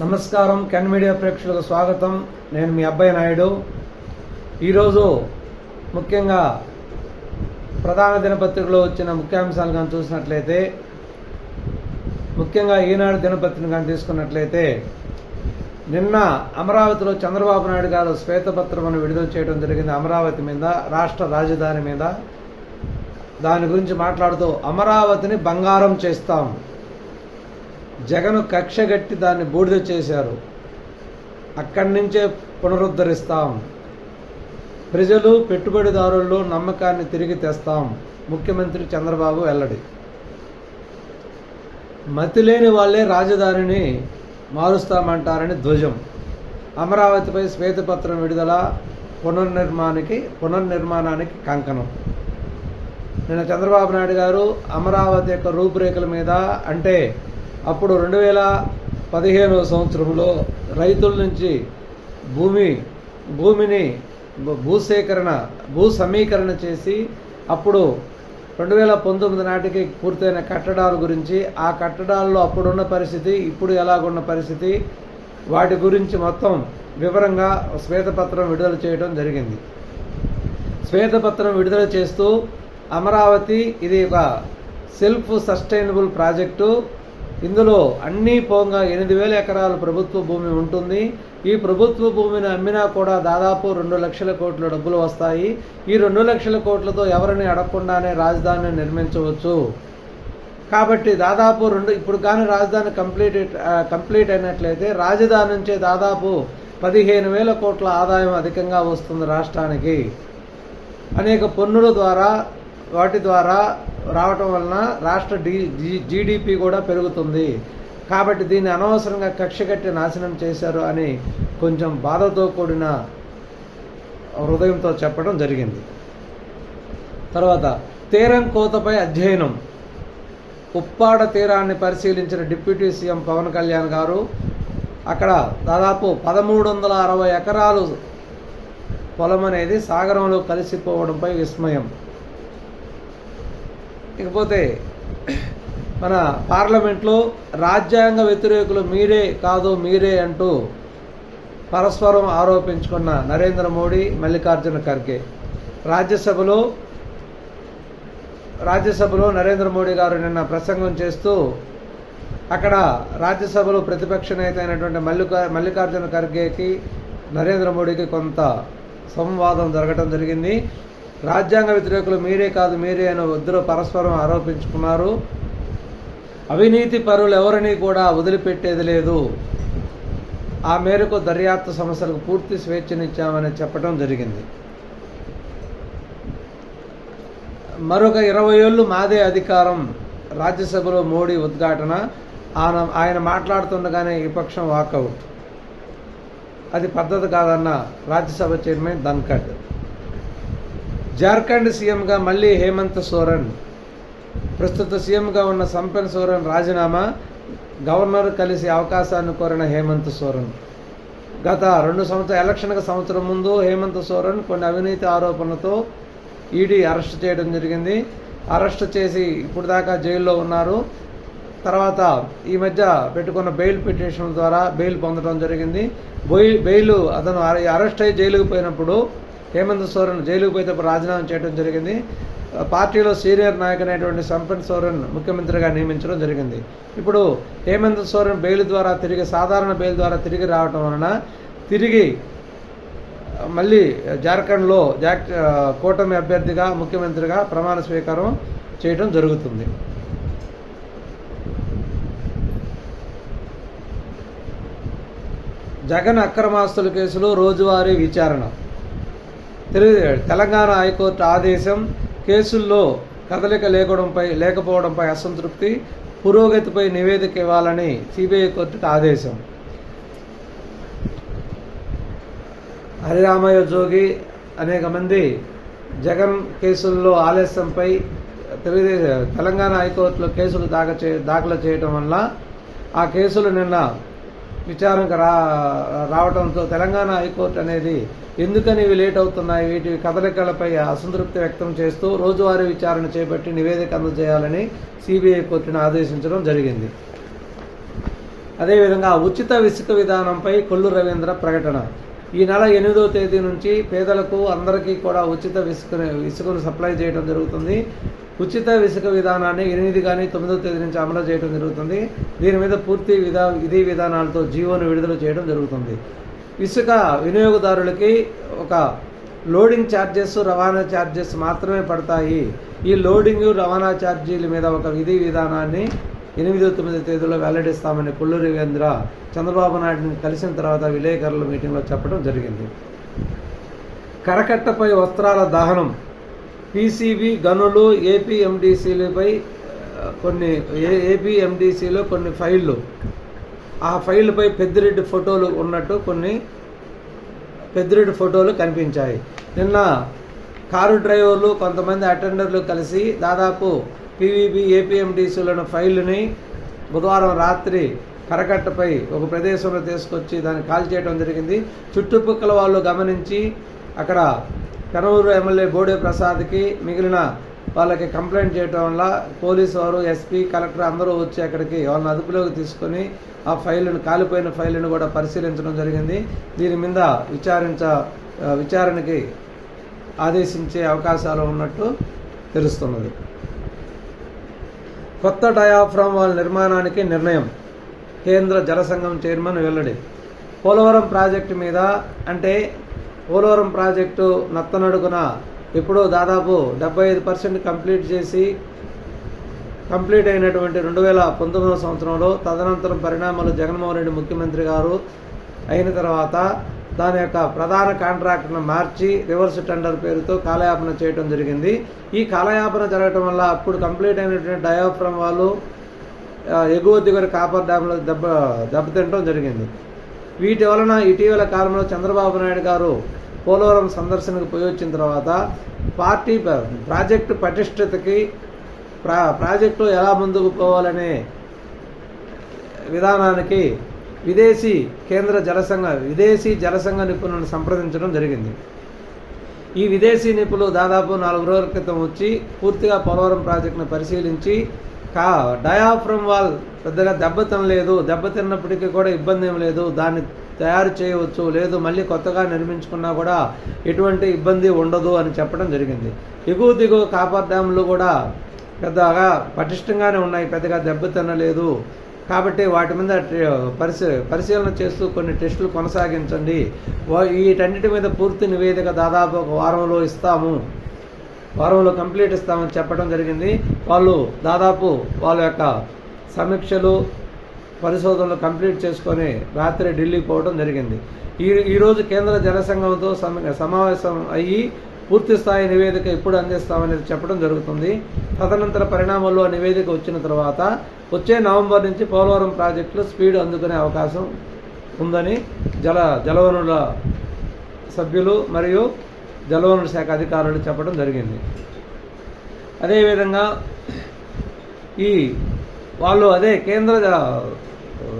నమస్కారం. Can media ప్రేక్షకులకు స్వాగతం. నేను మీ అబ్బాయి నాయుడు. ఈరోజు ముఖ్యంగా ప్రధాన దినపత్రికలో వచ్చిన ముఖ్యాంశాలు కానీ చూసినట్లయితే, ముఖ్యంగా ఈనాడు దినపత్రికను కానీ తీసుకున్నట్లయితే, నిన్న అమరావతిలో చంద్రబాబు నాయుడు గారు శ్వేతపత్రం విడుదల చేయడం జరిగింది. అమరావతి మీద, రాష్ట్ర రాజధాని మీద. దాని గురించి మాట్లాడుతూ అమరావతిని బంగారం చేస్తాం, జగన్ కక్షగట్టి దాన్ని బూడిద చేశారు, అక్కడి నుంచే పునరుద్ధరిస్తాం, ప్రజలు పెట్టుబడిదారుల్లో నమ్మకాన్ని తిరిగి తెస్తాం, ముఖ్యమంత్రి చంద్రబాబు వెల్లడి. మతిలేని వాళ్లే రాజధానిని మారుస్తామంటారని ధ్వజం. అమరావతిపై శ్వేతపత్రం విడుదల, పునర్నిర్మాణానికి కంకణం. నిన్న చంద్రబాబు నాయుడు గారు అమరావతి యొక్క రూపురేఖల మీద, అంటే అప్పుడు 2015 సంవత్సరంలో రైతుల నుంచి భూమిని భూ సమీకరణ చేసి, అప్పుడు 2019 నాటికి పూర్తయిన కట్టడాల గురించి, ఆ కట్టడాల్లో అప్పుడున్న పరిస్థితి, ఇప్పుడు ఎలాగున్న పరిస్థితి, వాటి గురించి మొత్తం వివరంగా శ్వేతపత్రం విడుదల చేయడం జరిగింది. శ్వేతపత్రం విడుదల చేస్తూ అమరావతి ఇది ఒక సెల్ఫ్ సస్టైనబుల్ ప్రాజెక్టు, ఇందులో అన్నీ పోగా 8,000 ఎకరాల ప్రభుత్వ భూమి ఉంటుంది. ఈ ప్రభుత్వ భూమిని అమ్మినా కూడా దాదాపు 2 లక్షల కోట్ల డబ్బులు వస్తాయి. ఈ 2 లక్షల కోట్లతో ఎవరిని అడగకుండానే రాజధానిని నిర్మించవచ్చు. కాబట్టి దాదాపు ఇప్పుడు కానీ రాజధాని కంప్లీట్ అయినట్లయితే రాజధాని నుంచే దాదాపు 15,000 కోట్ల ఆదాయం అధికంగా వస్తుంది రాష్ట్రానికి. అనేక పన్నుల ద్వారా, వాటి ద్వారా రావటం వలన రాష్ట్ర జీడిపి కూడా పెరుగుతుంది. కాబట్టి దీన్ని అనవసరంగా కక్షగట్టి నాశనం చేశారు అని కొంచెం బాధతో కూడిన హృదయంతో చెప్పడం జరిగింది. తర్వాత తీరం కోతపై అధ్యయనం. ఉప్పాడ తీరాన్ని పరిశీలించిన డిప్యూటీ సీఎం పవన్ కళ్యాణ్ గారు అక్కడ దాదాపు 1360 ఎకరాలు పొలం అనేది సాగరంలో కలిసిపోవడంపై విస్మయం. ఇకపోతే మన పార్లమెంట్లో రాజ్యాంగ వ్యతిరేకులు మీరే అంటూ పరస్పరం ఆరోపించుకున్న నరేంద్ర మోడీ, మల్లికార్జున ఖర్గే. రాజ్యసభలో నరేంద్ర మోడీ గారు నిన్న ప్రసంగం చేస్తూ అక్కడ రాజ్యసభలో ప్రతిపక్ష నేత అయినటువంటి మల్లికార్జున ఖర్గేకి, నరేంద్ర మోడీకి కొంత సంవాదం జరగడం జరిగింది. రాజ్యాంగ వ్యతిరేకులు మీరే అని ఇద్దరు పరస్పరం ఆరోపించుకున్నారు. అవినీతి పరులు ఎవరిని కూడా వదిలిపెట్టేది లేదు, ఆ మేరకు దర్యాప్తు సంస్థలకు పూర్తి స్వేచ్ఛనిచ్చామని చెప్పడం జరిగింది. మరొక 20 ఏళ్లు మాదే అధికారం, రాజ్యసభలో మోడీ ఉద్ఘాటన. ఆయన మాట్లాడుతుండగానే విపక్షం వాకౌట్. అది పద్ధతి కాదన్న రాజ్యసభ చైర్మన్ ధన్ఖడ్. జార్ఖండ్ సీఎంగా మళ్లీ హేమంత్ సోరెన్. ప్రస్తుత సీఎంగా ఉన్న సంపన్ సోరెన్ రాజీనామా, గవర్నర్ కలిసి అవకాశాన్ని కోరిన హేమంత్ సోరెన్. గత 2 సంవత్సరాల ఎలక్షన్కి సంవత్సరం ముందు హేమంత్ సోరెన్ కొన్ని అవినీతి ఆరోపణలతో ఈడీ అరెస్ట్ చేయడం జరిగింది. అరెస్ట్ చేసి ఇప్పుడు దాకా జైల్లో ఉన్నారు. తర్వాత ఈ మధ్య పెట్టుకున్న బెయిల్ పిటిషన్ ద్వారా బెయిల్ పొందడం జరిగింది. అతను అరెస్ట్ అయ్యి జైలుకు పోయినప్పుడు, హేమంత్ సోరెన్ జైలుకు పోయేటప్పుడు రాజీనామా చేయడం జరిగింది. పార్టీలో సీనియర్ నాయకుడైనటువంటి సంపన్ సోరెన్ ముఖ్యమంత్రిగా నియమించడం జరిగింది. ఇప్పుడు హేమంత్ సోరెన్ సాధారణ బెయిల్ ద్వారా తిరిగి రావటం వలన మళ్ళీ జార్ఖండ్లో కూటమి అభ్యర్థిగా ముఖ్యమంత్రిగా ప్రమాణ స్వీకారం చేయడం జరుగుతుంది. జగన్ అక్రమాస్తుల కేసులో రోజువారీ విచారణ. తెలంగాణ హైకోర్టు ఆదేశం. కేసుల్లో కదలిక లేకపోవడంపై అసంతృప్తి, పురోగతిపై నివేదిక ఇవ్వాలని సిబిఐ కోర్టుకు ఆదేశం. హరిరామయ్య జోగి అనేక మంది జగన్ కేసుల్లో ఆలస్యంపై తెలంగాణ హైకోర్టులో కేసులు దాఖలు చేయడం వల్ల ఆ కేసులు నిన్న విచారణకు రావడంతో తెలంగాణ హైకోర్టు అనేది ఎందుకని ఇవి లేట్ అవుతున్నాయి, వీటి కదలికలపై అసంతృప్తి వ్యక్తం చేస్తూ రోజువారీ విచారణ చేపట్టి నివేదిక అందజేయాలని సిబిఐ కోర్టును ఆదేశించడం జరిగింది. అదేవిధంగా ఉచిత ఇసుక విధానంపై కొల్లు రవీంద్ర ప్రకటన. ఈ నెల 8వ తేదీ నుంచి పేదలకు అందరికీ కూడా ఉచిత ఇసుకను సప్లై చేయడం జరుగుతుంది. ఉచిత ఇసుక విధానాన్ని 8 కానీ 9వ తేదీ నుంచి అమలు చేయడం జరుగుతుంది. దీని మీద పూర్తి విధి విధానాలతో జీవోను విడుదల చేయడం జరుగుతుంది. ఇసుక వినియోగదారులకి ఒక లోడింగ్ ఛార్జెస్, రవాణా ఛార్జెస్ మాత్రమే పడతాయి. ఈ లోడింగ్, రవాణా ఛార్జీల మీద ఒక విధి విధానాన్ని 8, 9 తేదీలో వెల్లడిస్తామని కొల్లు రవీంద్ర చంద్రబాబు నాయుడుని కలిసిన తర్వాత విలేకరుల మీటింగ్లో చెప్పడం జరిగింది. కరకట్టపై వస్త్రాల దహనం, పీసీబీ గనులు, ఏపీఎండిసిలో కొన్ని ఫైళ్లు, ఆ ఫైళ్ళపై పెద్దిరెడ్డి ఫోటోలు ఉన్నట్టు కొన్ని పెద్దిరెడ్డి ఫోటోలు కనిపించాయి. నిన్న కారు డ్రైవర్లు, కొంతమంది అటెండర్లు కలిసి దాదాపు పీవీబీ, ఏపీఎండిసిలోని ఫైళ్ళని బుధవారం రాత్రి కరకట్టపై ఒక ప్రదేశంలో తీసుకొచ్చి దాన్ని కాల్ చేయడం జరిగింది. చుట్టుపక్కల వాళ్ళు గమనించి అక్కడ కనూరు ఎమ్మెల్యే బోడే ప్రసాద్కి మిగిలిన వాళ్ళకి కంప్లైంట్ చేయడం వల్ల పోలీసు వారు, ఎస్పీ, కలెక్టర్ అందరూ వచ్చి అక్కడికి వాళ్ళని అదుపులోకి తీసుకొని ఆ కాలిపోయిన ఫైళ్ళను కూడా పరిశీలించడం జరిగింది. దీని మీద విచారణకి ఆదేశించే అవకాశాలు ఉన్నట్టు తెలుస్తున్నది. కొత్త డయాఫ్రామ్ వాల్ నిర్మాణానికి నిర్ణయం, కేంద్ర జలసంఘం చైర్మన్ వెల్లడి. పోలవరం ప్రాజెక్టు మీద, అంటే పోలవరం ప్రాజెక్టు నత్తనడుగున ఇప్పుడు దాదాపు 75% కంప్లీట్ అయినటువంటి 2019వ సంవత్సరంలో తదనంతరం పరిణామాలు జగన్మోహన్ రెడ్డి ముఖ్యమంత్రి గారు అయిన తర్వాత దాని యొక్క ప్రధాన కాంట్రాక్ట్ను మార్చి రివర్స్ టెండర్ పేరుతో కాలయాపన చేయడం జరిగింది. ఈ కాలయాపన జరగడం వల్ల అప్పుడు కంప్లీట్ అయినటువంటి డయాఫ్రామ్ వాళ్ళు ఎగువ దిగువ కాపర్ డ్యాంలో దెబ్బతింటం జరిగింది. వీటి వలన ఇటీవల కాలంలో చంద్రబాబు నాయుడు గారు పోలవరం సందర్శనకు పోయి వచ్చిన తర్వాత పార్టీ ప్రాజెక్టు పటిష్టతకి, ప్రాజెక్టు ఎలా ముందుకు పోవాలనే విధానానికి విదేశీ జలసంఘ నిపుణులను సంప్రదించడం జరిగింది. ఈ విదేశీ నిపుణులు దాదాపు 4 రోజుల క్రితం వచ్చి పూర్తిగా పోలవరం ప్రాజెక్టును పరిశీలించి డయాఫ్రమ్ వాల్ పెద్దగా దెబ్బతిన్నప్పటికీ కూడా ఇబ్బంది ఏం లేదు, దాన్ని తయారు చేయవచ్చు, లేదు మళ్ళీ కొత్తగా నిర్మించుకున్నా కూడా ఎటువంటి ఇబ్బంది ఉండదు అని చెప్పడం జరిగింది. ఎగువ దిగువ కాపర్ డ్యాములు కూడా పెద్దగా పటిష్టంగానే ఉన్నాయి, పెద్దగా దెబ్బతినలేదు. కాబట్టి వాటి మీద పరిశీలన చేస్తూ కొన్ని టెస్టులు కొనసాగించండి, వీటన్నిటి మీద పూర్తి నివేదిక దాదాపు ఒక వారంలో కంప్లీట్ ఇస్తామని చెప్పడం జరిగింది. వాళ్ళు దాదాపు వాళ్ళ యొక్క సమీక్షలు, పరిశోధనలు కంప్లీట్ చేసుకొని రాత్రి ఢిల్లీ పోవడం జరిగింది. ఈరోజు కేంద్ర జలసంఘంతో సమావేశం అయ్యి పూర్తి స్థాయి నివేదిక ఎప్పుడు అందిస్తామనేది చెప్పడం జరుగుతుంది. తదనంతర పరిణామాల్లో నివేదిక వచ్చిన తర్వాత వచ్చే నవంబర్ నుంచి పోలవరం ప్రాజెక్టులు స్పీడ్ అందుకునే అవకాశం ఉందని జలవనరుల సభ్యులు మరియు జలవనరుల శాఖ అధికారులు చెప్పడం జరిగింది. అదేవిధంగా కేంద్ర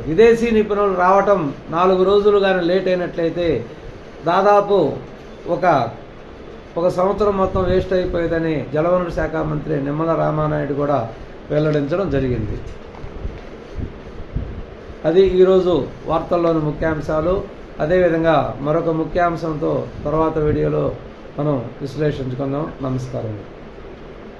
విదేశీ నిపుణులు రావటం 4 రోజులు కానీ లేట్ అయినట్లయితే దాదాపు ఒక సంవత్సరం మొత్తం వేస్ట్ అయిపోయేదని జలవనరుల శాఖ మంత్రి నిమ్మల రామానాయుడు కూడా వెల్లడించడం జరిగింది. అది ఈరోజు వార్తల్లోని ముఖ్యాంశాలు. అదేవిధంగా మరొక ముఖ్యాంశంతో తర్వాత వీడియోలో మనం విశ్లేషించుకుందాం. నమస్కారం.